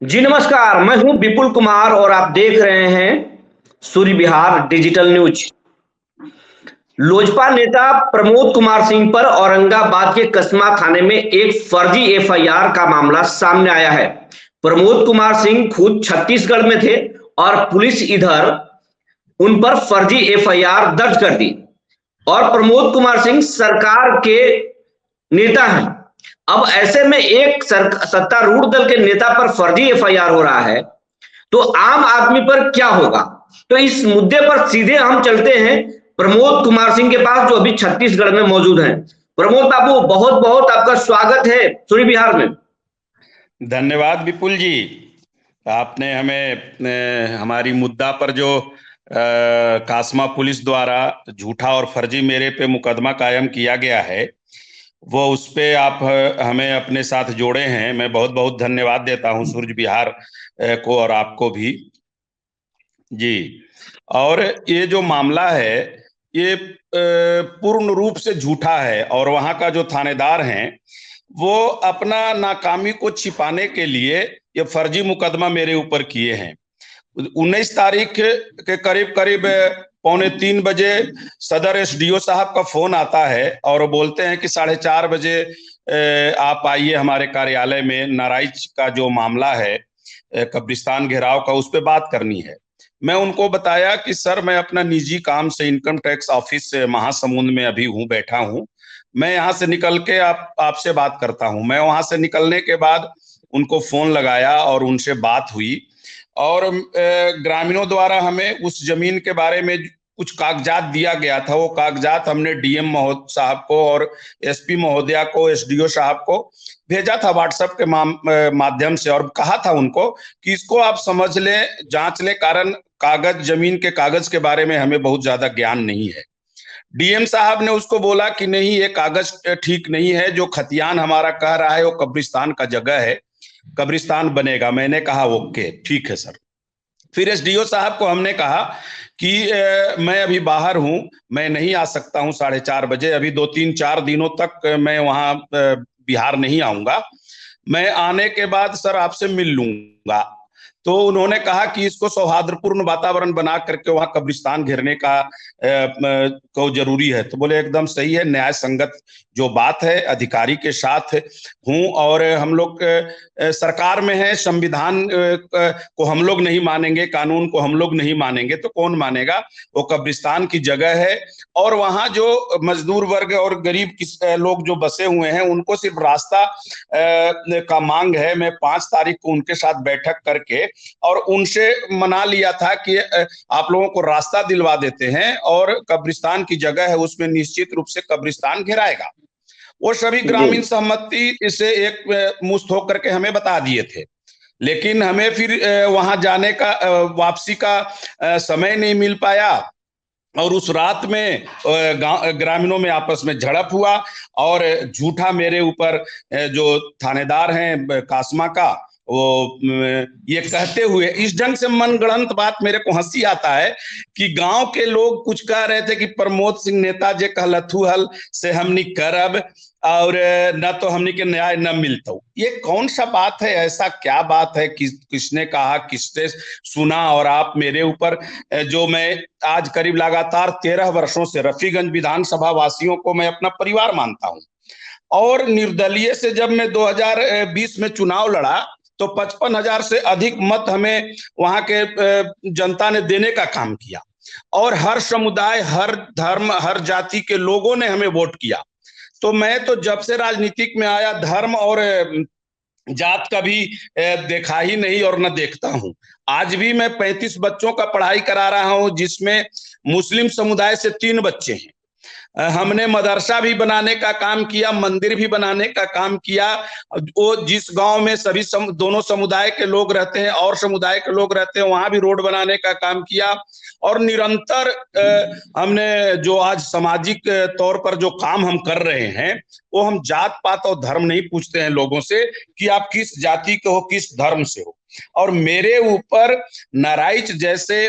जी नमस्कार, मैं हूँ विपुल कुमार और आप देख रहे हैं सूर्य विहार डिजिटल न्यूज। लोजपा नेता प्रमोद कुमार सिंह पर औरंगाबाद के कस्बा थाने में एक फर्जी एफआईआर का मामला सामने आया है। प्रमोद कुमार सिंह खुद छत्तीसगढ़ में थे और पुलिस इधर उन पर फर्जी एफआईआर दर्ज कर दी और प्रमोद कुमार सिंह सरकार के नेता हैं। अब ऐसे में एक सत्तारूढ़ दल के नेता पर फर्जी एफआईआर हो रहा है, तो आम आदमी पर क्या होगा। तो इस मुद्दे पर सीधे हम चलते हैं प्रमोद कुमार सिंह के पास, जो अभी छत्तीसगढ़ में मौजूद हैं। प्रमोद बाबू, बहुत बहुत आपका स्वागत है सूर्य विहार में। धन्यवाद विपुल जी। आपने हमें हमारी मुद्दा पर जो कासमा पुलिस द्वारा झूठा और फर्जी मेरे पे मुकदमा कायम किया गया है, वो उस पे आप हमें अपने साथ जोड़े हैं। मैं बहुत बहुत धन्यवाद देता हूं सूर्य विहार को और आपको भी जी। और ये जो मामला है, ये पूर्ण रूप से झूठा है और वहां का जो थानेदार हैं वो अपना नाकामी को छिपाने के लिए ये फर्जी मुकदमा मेरे ऊपर किए हैं। 19 तारीख के करीब करीब 2:45 बजे सदर एसडीओ साहब का फोन आता है और बोलते हैं कि 4:30 बजे आप आइए हमारे कार्यालय में, नाराइच का जो मामला है कब्रिस्तान घेराव का, उस पर बात करनी है। मैं उनको बताया कि सर, मैं अपना निजी काम से इनकम टैक्स ऑफिस से महासमुंद में अभी हूँ, बैठा हूँ। मैं यहाँ से निकल के आपसे बात करता हूँ। मैं वहां से निकलने के बाद उनको फोन लगाया और उनसे बात हुई और ग्रामीणों द्वारा हमें उस जमीन के बारे में कुछ कागजात दिया गया था। वो कागजात हमने डीएम साहब को और एसपी महोदया को, एसडीओ साहब को भेजा था व्हाट्सएप के माध्यम से और कहा था उनको कि इसको आप समझ लें, जांच लें, कारण कागज, जमीन के कागज के बारे में हमें बहुत ज्यादा ज्ञान नहीं है। डीएम साहब ने उसको बोला कि नहीं, ये कागज ठीक नहीं है, जो खतियान हमारा कह रहा है वो कब्रिस्तान का जगह है, कब्रिस्तान बनेगा। मैंने कहा ओके, ठीक है सर। फिर एसडीओ साहब को हमने कहा कि मैं अभी बाहर हूं, मैं नहीं आ सकता हूं 4:30 बजे, अभी 2-3-4 दिनों तक मैं वहां बिहार नहीं आऊंगा। मैं आने के बाद सर आपसे मिल लूंगा। तो उन्होंने कहा कि इसको सौहार्दपूर्ण वातावरण बना करके वहां कब्रिस्तान घेरने का को जरूरी है। तो बोले एकदम सही है, न्याय संगत जो बात है, अधिकारी के साथ हूं और हम लोग सरकार में है, संविधान को हम लोग नहीं मानेंगे, कानून को हम लोग नहीं मानेंगे तो कौन मानेगा। वो कब्रिस्तान की जगह है और वहां जो मजदूर वर्ग और गरीब लोग जो बसे हुए हैं उनको सिर्फ रास्ता का मांग है। मैं 5 तारीख को उनके साथ बैठक करके और उनसे मना लिया था कि आप लोगों को रास्ता दिलवा देते हैं और कब्रिस्तान की जगह है, उसमें निश्चित रूप से कब्रिस्तान घेराएगा। वो सभी ग्रामीण सहमति से एक मुश्त होकर के हमें बता दिए थे, लेकिन हमें फिर वहां जाने का, वापसी का समय नहीं मिल पाया और उस रात में ग्रामीणों में आपस में झड़प हुआ और झूठा मेरे ऊपर जो थानेदार हैं कासमा का, वो ये कहते हुए इस ढंग से मनगढ़ंत बात, मेरे को हंसी आता है कि गांव के लोग कुछ कह रहे थे कि प्रमोद सिंह नेता जे कहलथु हल से हमनी करब और न तो हमनी के न्याय न मिलता। ये कौन सा बात है, ऐसा क्या बात है, किसने कहा, किसने सुना। और आप मेरे ऊपर जो मैं आज करीब लगातार 13 वर्षों से रफीगंज विधानसभा वासियों को मैं अपना परिवार मानता हूं और निर्दलीय से जब मैं 2020 में चुनाव लड़ा तो 55,000 से अधिक मत हमें वहां के जनता ने देने का काम किया और हर समुदाय, हर धर्म, हर जाति के लोगों ने हमें वोट किया। तो मैं तो जब से राजनीतिक में आया धर्म और जात का भी देखा ही नहीं और न देखता हूं। आज भी मैं 35 बच्चों का पढ़ाई करा रहा हूं, जिसमें मुस्लिम समुदाय से 3 बच्चे हैं। हमने मदरसा भी बनाने का काम किया, मंदिर भी बनाने का काम किया। वो जिस गांव में सभी दोनों समुदाय के लोग रहते हैं और समुदाय के लोग रहते हैं, वहां भी रोड बनाने का काम किया और निरंतर हमने जो आज सामाजिक तौर पर जो काम हम कर रहे हैं, वो हम जात पात और धर्म नहीं पूछते हैं लोगों से कि आप किस जाति के हो, किस धर्म से हो। और मेरे ऊपर नाराइच जैसे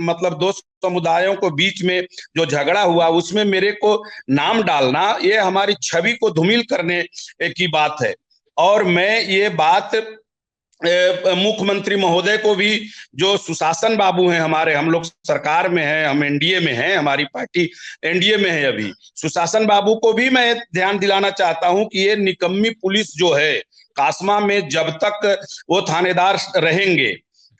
मतलब 2 समुदायों को बीच में जो झगड़ा हुआ, उसमें मेरे को नाम डालना, ये हमारी छवि को धूमिल करने की बात है। और मैं ये बात मुख्यमंत्री महोदय को भी, जो सुशासन बाबू हैं हमारे, हम लोग सरकार में हैं, हम एनडीए में हैं, हमारी पार्टी एनडीए में है अभी, सुशासन बाबू को भी मैं ध्यान दिलाना चाहता हूं कि ये निकम्मी पुलिस जो है कासमा में, जब तक वो थानेदार रहेंगे,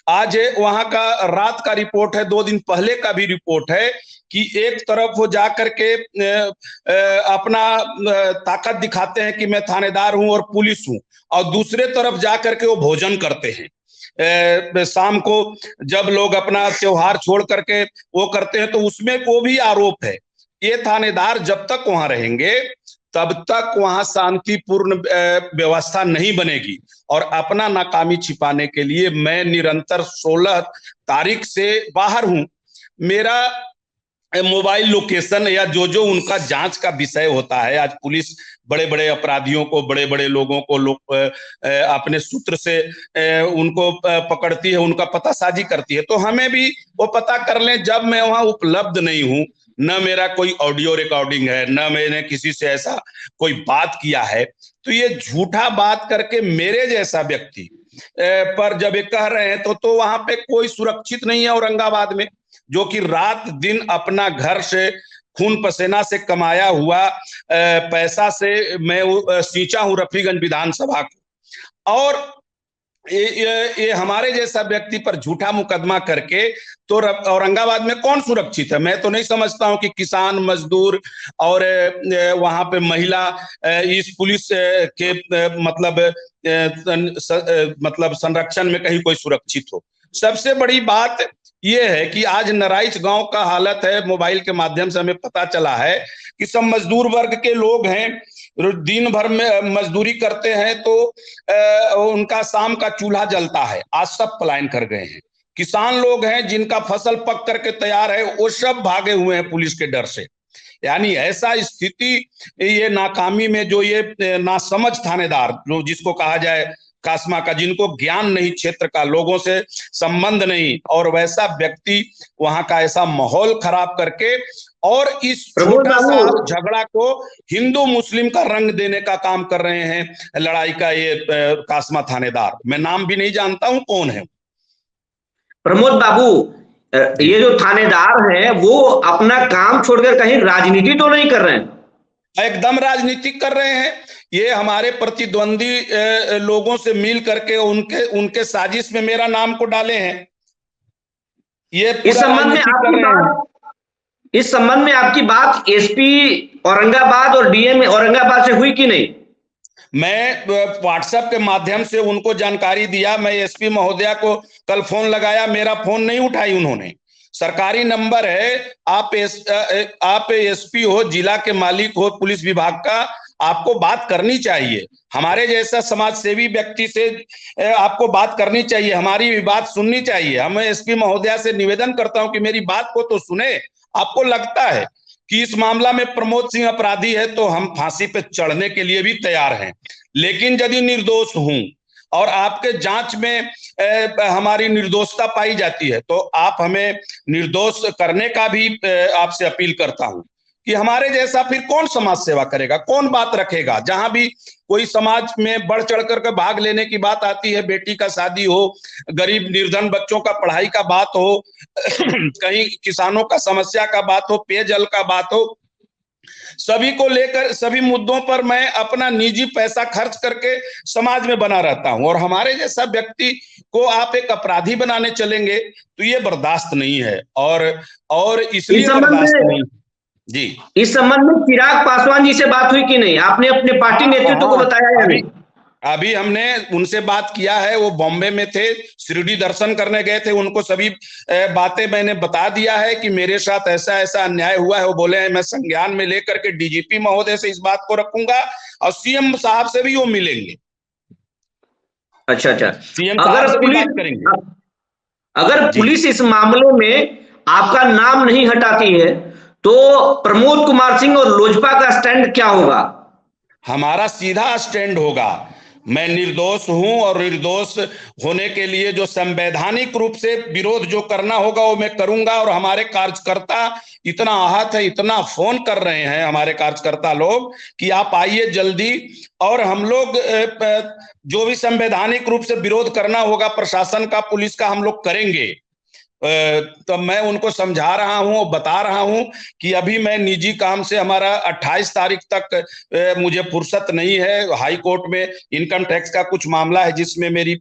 आज वहां का रात का रिपोर्ट है, 2 दिन पहले का भी रिपोर्ट है कि एक तरफ वो जाकर के अपना ताकत दिखाते हैं कि मैं थानेदार हूं और पुलिस हूं, और दूसरे तरफ जाकर के वो भोजन करते हैं शाम को, जब लोग अपना त्योहार छोड़ करके वो करते हैं, तो उसमें वो भी आरोप है। ये थानेदार जब तक वहां रहेंगे तब तक वहां शांतिपूर्ण व्यवस्था नहीं बनेगी, और अपना नाकामी छिपाने के लिए मैं निरंतर 16 तारीख से बाहर हूं। मेरा मोबाइल लोकेशन या जो उनका जांच का विषय होता है, आज पुलिस बड़े बड़े अपराधियों को, बड़े बड़े लोगों को अपने सूत्र से उनको पकड़ती है, उनका पतासाजी करती है, तो हमें भी वो पता कर लें। जब मैं वहां उपलब्ध नहीं हूं, न मेरा कोई ऑडियो रिकॉर्डिंग है, न मैंने किसी से ऐसा कोई बात किया है, तो ये झूठा बात करके मेरे जैसा व्यक्ति पर जब ये कह रहे हैं, तो वहां पे कोई सुरक्षित नहीं है औरंगाबाद में, जो कि रात दिन अपना घर से खून पसीना से कमाया हुआ पैसा से मैं सींचा हूं रफीगंज विधानसभा को, और ये हमारे जैसा व्यक्ति पर झूठा मुकदमा करके तो औरंगाबाद में कौन सुरक्षित है? मैं तो नहीं समझता हूं कि किसान, मजदूर और वहां पे महिला इस पुलिस के मतलब संरक्षण में कहीं कोई सुरक्षित हो। सबसे बड़ी बात यह है कि आज नराइच गांव का हालत है, मोबाइल के माध्यम से हमें पता चला है कि सब मजदूर वर्ग के लोग हैं, दिन भर में मजदूरी करते हैं, तो उनका शाम का चूल्हा जलता है, आज सब पलायन कर गए हैं। किसान लोग हैं जिनका फसल पक करके तैयार है, वो सब भागे हुए हैं पुलिस के डर से। यानी ऐसा स्थिति, ये नाकामी में जो ये नासमझ थानेदार, जो जिसको कहा जाए कासमा का, जिनको ज्ञान नहीं क्षेत्र का, लोगों से संबंध नहीं, और वैसा व्यक्ति वहां का ऐसा माहौल खराब करके और इस छोटा सा झगड़ा को हिंदू मुस्लिम का रंग देने का काम कर रहे हैं लड़ाई का ये कासमा थानेदार। मैं नाम भी नहीं जानता हूं कौन है। प्रमोद बाबू, ये जो थानेदार हैं वो अपना काम छोड़कर कहीं राजनीति तो नहीं कर रहे हैं? एकदम राजनीति कर रहे हैं। ये हमारे प्रतिद्वंदी लोगों से मिल करके उनके साजिश में मेरा नाम को डाले हैं। ये इस संबंध में आपकी बात एसपी औरंगाबाद और डीएम औरंगाबाद से हुई कि नहीं? मैं व्हाट्सएप के माध्यम से उनको जानकारी दिया। मैं एसपी महोदया को कल फोन लगाया, मेरा फोन नहीं उठाई उन्होंने। सरकारी नंबर है, आप एसपी हो, जिला के मालिक हो पुलिस विभाग का, आपको बात करनी चाहिए। हमारे जैसा समाज सेवी व्यक्ति से आपको बात करनी चाहिए, हमारी भी बात सुननी चाहिए। हम एसपी महोदया से निवेदन करता हूं कि मेरी बात को तो सुने। आपको लगता है कि इस मामला में प्रमोद सिंह अपराधी है तो हम फांसी पे चढ़ने के लिए भी तैयार हैं, लेकिन यदि निर्दोष हूं और आपके जांच में हमारी निर्दोषता पाई जाती है तो आप हमें निर्दोष करने का भी आपसे अपील करता हूं कि हमारे जैसा फिर कौन समाज सेवा करेगा, कौन बात रखेगा। जहां भी कोई समाज में बढ़ चढ़ कर भाग लेने की बात आती है, बेटी का शादी हो, गरीब निर्धन बच्चों का पढ़ाई का बात हो, कहीं किसानों का समस्या का बात हो, पेयजल का बात हो, सभी को लेकर सभी मुद्दों पर मैं अपना निजी पैसा खर्च करके समाज में बना रहता हूं, और हमारे जैसा व्यक्ति को आप एक अपराधी बनाने चलेंगे तो ये बर्दाश्त नहीं है। और इसलिए बर्दाश्त नहीं जी। इस संबंध में चिराग पासवान जी से बात हुई कि नहीं? आपने अपने पार्टी नेतृत्व को बताया या नहीं? अभी हमने उनसे बात किया है, वो बॉम्बे में थे, शिरडी दर्शन करने गए थे, उनको सभी बातें मैंने बता दिया है कि मेरे साथ ऐसा ऐसा अन्याय हुआ है। वो बोले हैं मैं संज्ञान में लेकर के डीजीपी महोदय से इस बात को रखूंगा और सीएम साहब से भी वो मिलेंगे। अच्छा, सीएम साहब से भी बात करेंगे। अगर पुलिस इस मामले में आपका नाम नहीं हटाती है तो प्रमोद कुमार सिंह और लोजपा का स्टैंड क्या होगा? हमारा सीधा स्टैंड होगा। मैं निर्दोष हूं और निर्दोष होने के लिए जो संवैधानिक रूप से विरोध जो करना होगा वो मैं करूंगा। और हमारे कार्यकर्ता इतना आहत है, इतना फोन कर रहे हैं हमारे कार्यकर्ता लोग कि आप आइए जल्दी, और हम लोग जो भी संवैधानिक रूप से विरोध करना होगा प्रशासन का, पुलिस का, हम लोग करेंगे। तो मैं उनको समझा रहा हूं, बता रहा हूं कि अभी मैं निजी काम से, हमारा 28 तारीख तक मुझे फुर्सत नहीं है। हाई कोर्ट में इनकम टैक्स का कुछ मामला है जिसमें मेरी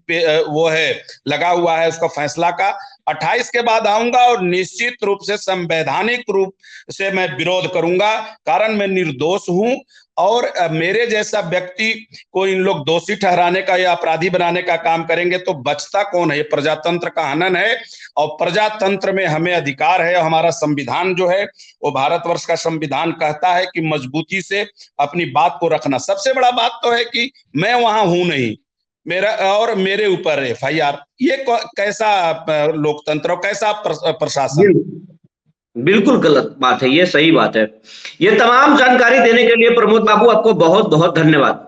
वो है लगा हुआ है, उसका फैसला का 28 के बाद आऊंगा और निश्चित रूप से संवैधानिक रूप से मैं विरोध करूंगा। कारण मैं निर्दोष हूं और मेरे जैसा व्यक्ति को इन लोग दोषी ठहराने का या अपराधी बनाने का काम करेंगे तो बचता कौन है? ये प्रजातंत्र का हनन है और प्रजातंत्र में हमें अधिकार है। हमारा संविधान जो है वो भारतवर्ष का संविधान कहता है कि मजबूती से अपनी बात को रखना। सबसे बड़ा बात तो है कि मैं वहां हूं नहीं, मेरा और मेरे ऊपर एफआईआर। ये कैसा लोकतंत्र और कैसा प्रशासन? बिल्कुल गलत बात है, ये सही बात है। ये तमाम जानकारी देने के लिए प्रमोद बाबू आपको बहुत बहुत धन्यवाद।